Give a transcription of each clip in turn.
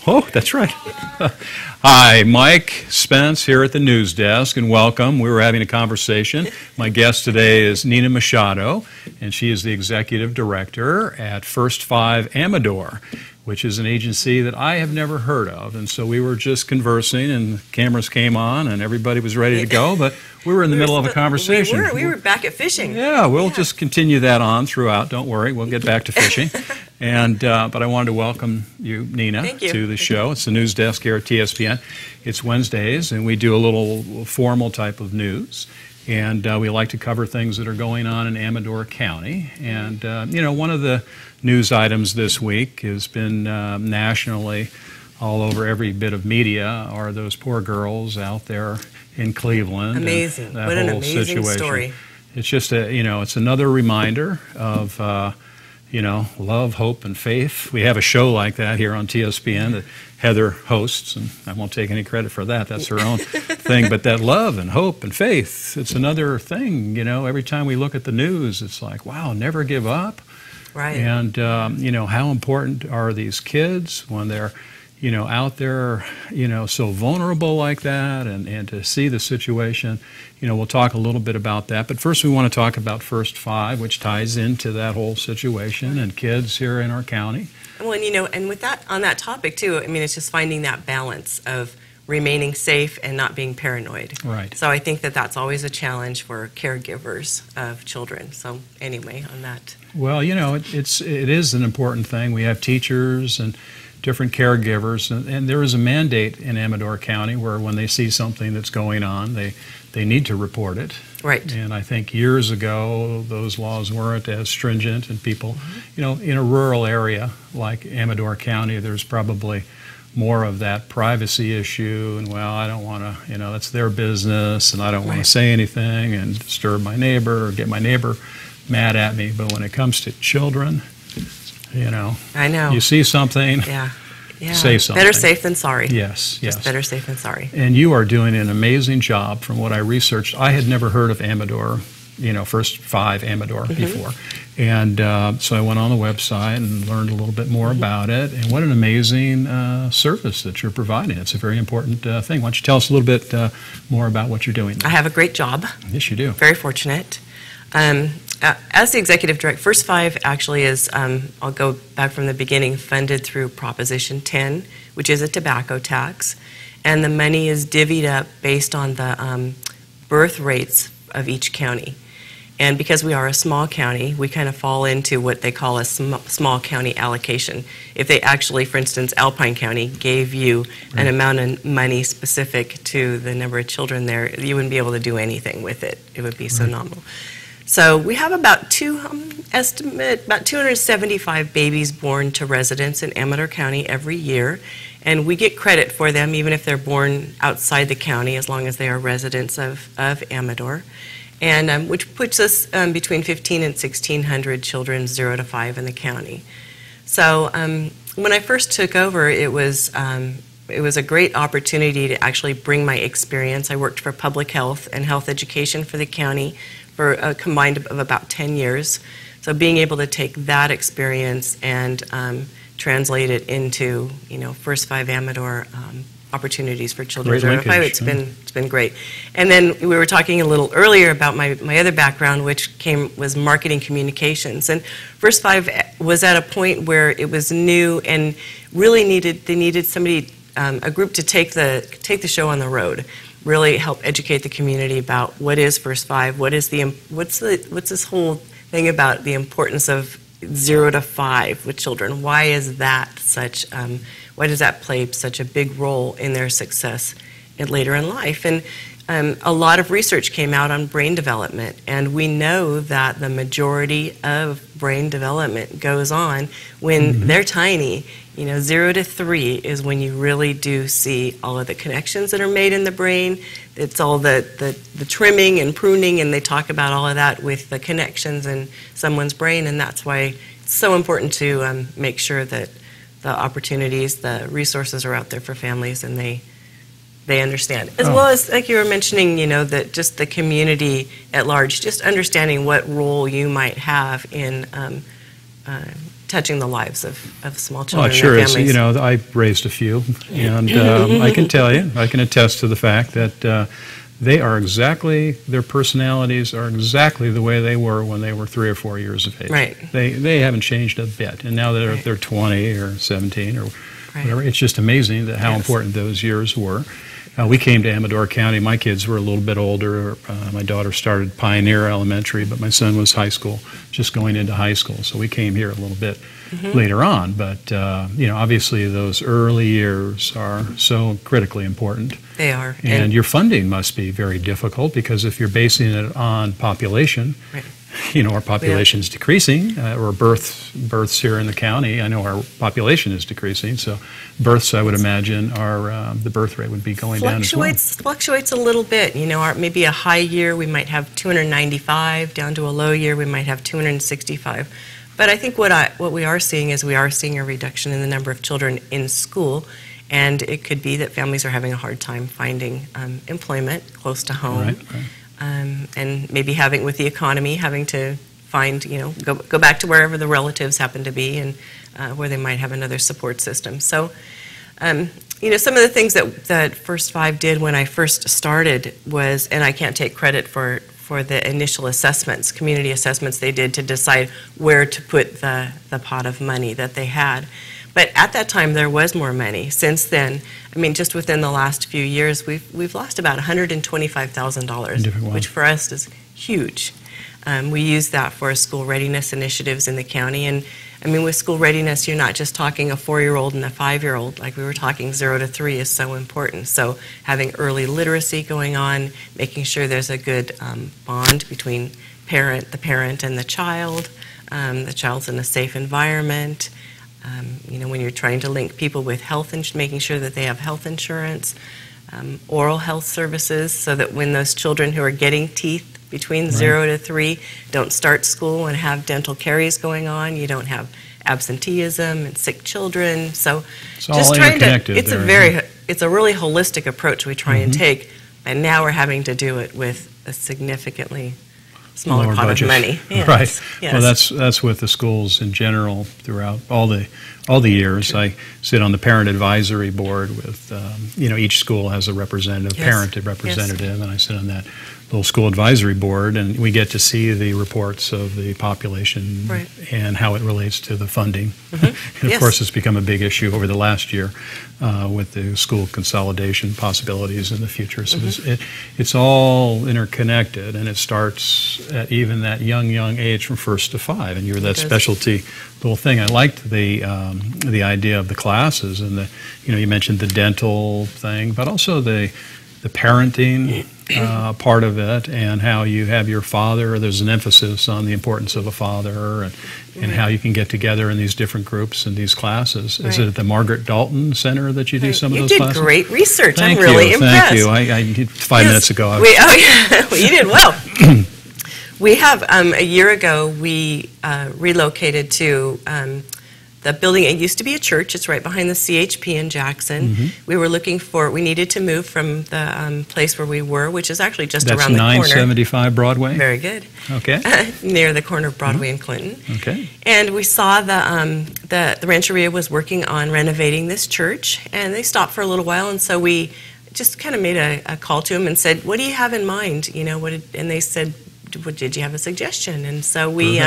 Oh, that's right. Hi, Mike Spence here at the news desk, and welcome. We were having a conversation. My guest today is Nina Machado, and she is the executive director at First 5 Amador, which is an agency that I have never heard of. And so we were just conversing, and the cameras came on, and everybody was ready to go, but we were in the middle of a conversation. We were back at fishing. Yeah, we'll just continue that on throughout. Don't worry, we'll get back to fishing. And but I wanted to welcome you, Nina, to the show. It's the news desk here at TSPN. It's Wednesdays, and we do a little formal type of news. And we like to cover things that are going on in Amador County. And, you know, one of the news items this week has been nationally all over every bit of media are those poor girls out there in Cleveland. Amazing. What an amazing story. It's just, you know, it's another reminder of, you know, love, hope, and faith. We have a show like that here on TSPN that Heather hosts, and I won't take any credit for that. That's her own thing. But that love and hope and faith, it's another thing, you know. Every time we look at the news, it's like, wow, never give up. Right. And, you know, how important are these kids when they're, you know, out there, you know, so vulnerable like that, and to see the situation. You know, we'll talk a little bit about that. But first we want to talk about First 5, which ties into that whole situation and kids here in our county. Well, and, you know, and with that, on that topic too, I mean, it's just finding that balance of remaining safe and not being paranoid. Right. So I think that that's always a challenge for caregivers of children. So anyway, on that. Well, you know, it is an important thing. We have teachers and different caregivers, and there is a mandate in Amador County where when they see something that's going on, they need to report it. Right. And I think years ago those laws weren't as stringent, and people, you know, in a rural area like Amador County, there's probably more of that privacy issue, and well, I don't want to, you know, that's their business, and I don't want to say anything and disturb my neighbor or get my neighbor mad at me. But when it comes to children, you know, I know. You see something, say something. Better safe than sorry. Yes, yes. Just better safe than sorry. And you are doing an amazing job from what I researched. I had never heard of Amador, you know, First 5 Amador before. And so I went on the website and learned a little bit more about it. And what an amazing service that you're providing. It's a very important thing. Why don't you tell us a little bit more about what you're doing? I have a great job. Yes, you do. Very fortunate. As the executive director, First 5 actually is, I'll go back from the beginning, funded through Proposition 10, which is a tobacco tax. And the money is divvied up based on the birth rates of each county. And because we are a small county, we kind of fall into what they call a small county allocation. If they actually, for instance, Alpine County gave you an amount of money specific to the number of children there, you wouldn't be able to do anything with it. It would be so nominal. So we have about 275 babies born to residents in Amador County every year, and we get credit for them even if they're born outside the county, as long as they are residents of Amador, and which puts us between 1,500 and 1,600 children 0 to 5 in the county. So when I first took over, it was a great opportunity to actually bring my experience. I worked for public health and health education for the county for a combined of about 10 years. So being able to take that experience and translate it into, you know, First 5 Amador opportunities for children 0 to 5, it's been great. And then we were talking a little earlier about my other background, which was marketing communications. And First 5 was at a point where it was new and really needed somebody, a group to take the show on the road. Really help educate the community about what is First 5, what's this whole thing about the importance of 0 to 5 with children. Why is that such? Why does that play such a big role in their success later in life? And a lot of research came out on brain development, and we know that the majority of brain development goes on when they're tiny. You know, 0 to 3 is when you really do see all of the connections that are made in the brain. It's all the trimming and pruning, and they talk about all of that with the connections in someone's brain, and that's why it's so important to make sure that the opportunities, the resources are out there for families, and they understand. As well as, like you were mentioning, you know, that just the community at large, just understanding what role you might have in touching the lives of small Well, children it and sure their is. families. You know, I raised a few, and I can tell you, I can attest to the fact that their personalities are exactly the way they were when they were 3 or 4 years of age. Right. They haven't changed a bit, and now they're 20 or 17 or whatever. It's just amazing that how important those years were. We came to Amador County. My kids were a little bit older. My daughter started Pioneer Elementary, but my son was high school, just going into high school. So we came here a little bit later on. But, you know, obviously those early years are so critically important. They are. And your funding must be very difficult, because if you're basing it on population, you know, our population is decreasing, or births here in the county. I know our population is decreasing, so births, I would imagine, are the birth rate would be going down as well. Fluctuates a little bit. You know, maybe a high year we might have 295, down to a low year we might have 265. But I think what we are seeing is we are seeing a reduction in the number of children in school, and it could be that families are having a hard time finding employment close to home. Right. And maybe with the economy, having to find, you know, go back to wherever the relatives happen to be, and where they might have another support system. So, you know, some of the things that First Five did when I first started was, and I can't take credit for the initial assessments, community assessments they did to decide where to put the pot of money that they had. But at that time, there was more money. Since then, I mean, just within the last few years, we've lost about $125,000, which for us is huge. We use that for school readiness initiatives in the county. And I mean, with school readiness, you're not just talking a 4-year-old and a 5-year-old. Like we were talking, 0 to 3 is so important. So having early literacy going on, making sure there's a good bond between the parent and the child's in a safe environment. You know, when you're trying to link people with health, making sure that they have health insurance, oral health services, so that when those children who are getting teeth between 0 to 3 don't start school and have dental caries going on, you don't have absenteeism and sick children. So it's all interconnected. It's a really holistic approach we try and take, and now we're having to do it with a significantly smaller pot of money. Yes. Right. Yes. Well, that's with the schools in general throughout all the years. True. I sit on the parent advisory board with, you know, each school has a representative, parent representative, and I sit on that little school advisory board, and we get to see the reports of the population and how it relates to the funding. And of course, it's become a big issue over the last year with the school consolidation possibilities in the future. So it's all interconnected, and it starts at even that young age from 1st to 5. And you're that specialty little thing. I liked the idea of the classes, and you know, you mentioned the dental thing, but also the parenting part of it, and how you have your father. There's an emphasis on the importance of a father, and how you can get together in these different groups and these classes. Is it at the Margaret Dalton Center that you do some of those classes? You did great research. I'm really impressed. Thank you. I did 5 minutes ago. Well, you did well. We have, a year ago, we relocated to the building. It used to be a church. It's right behind the CHP in Jackson. We needed to move from the place where we were, which is actually just around the corner. That's 975 Broadway? Very good. Okay. Near the corner of Broadway and Clinton. Okay. And we saw the Rancheria was working on renovating this church, and they stopped for a little while, and so we just kind of made a call to them and said, what do you have in mind? You know, and they said, did you have a suggestion? And so we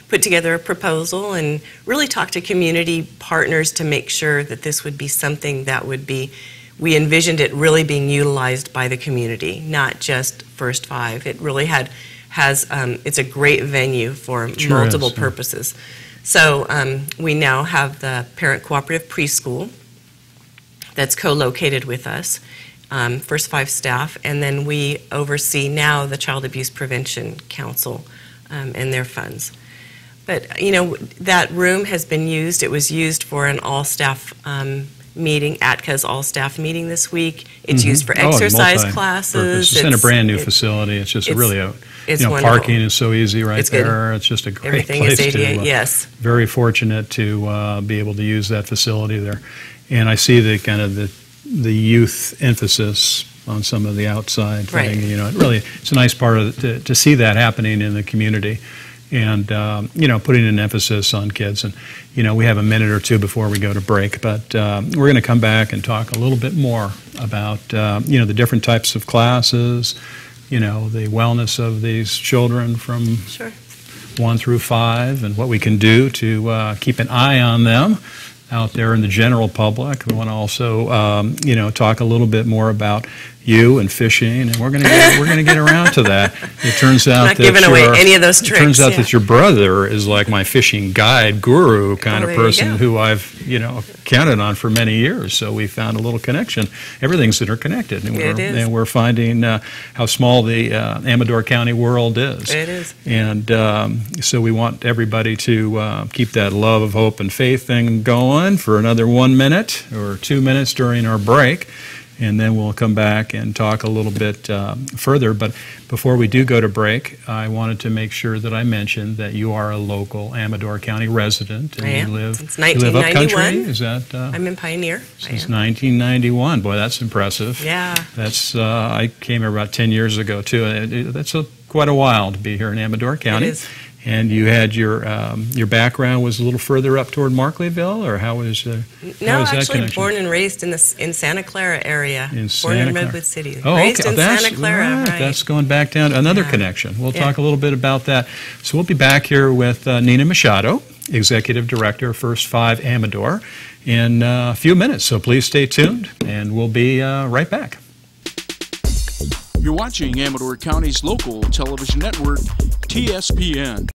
put together a proposal and really talked to community partners to make sure that this would be something that would be, we envisioned it really being utilized by the community, not just First Five. It really it's a great venue for multiple purposes. So we now have the Parent Cooperative Preschool that's co-located with us. First Five staff, and then we oversee now the Child Abuse Prevention Council and their funds. But, you know, that room has been used. It was used for an all-staff meeting, ATCA's all-staff meeting this week. It's used for exercise classes. It's in a brand-new facility. It's just parking is so easy there. Good. It's just a great place is ADA, to. Yes. Very fortunate to be able to use that facility there. And I see the kind of the youth emphasis on some of the outside thing. You know, it's a nice part of to see that happening in the community. and you know, putting an emphasis on kids. And you know, we have a minute or two before we go to break, but we're going to come back and talk a little bit more about you know, the different types of classes, you know, the wellness of these children from 1 through 5, and what we can do to keep an eye on them out there in the general public. We want to also, you know, talk a little bit more about you and fishing, and we're going to get around to that. It turns out not giving away any of those tricks. It turns out that your brother is like my fishing guide guru kind of person who I've, you know, counted on for many years. So we found a little connection. Everything's interconnected, and we're finding how small the Amador County world is. It is. And so we want everybody to keep that love, hope, and faith thing going for another 1 minute or 2 minutes during our break. And then we'll come back and talk a little bit further. But before we do go to break, I wanted to make sure that I mentioned that you are a local Amador County resident. And I am. You live, Since 1991. You live upcountry? Is that? I'm in Pioneer. Since 1991. Boy, that's impressive. Yeah. That's. I came here about 10 years ago, too. That's quite a while to be here in Amador County. It is. And you had your background was a little further up toward Markleyville, or how was no, that actually connection? Born and raised in Santa Clara area. Born in Redwood City. Oh, raised okay. in Santa Clara. Right. That's going back down to another connection. We'll talk a little bit about that. So we'll be back here with Nina Machado, Executive Director of First 5 Amador, in a few minutes. So please stay tuned, and we'll be right back. You're watching Amador County's local television network, TSPN.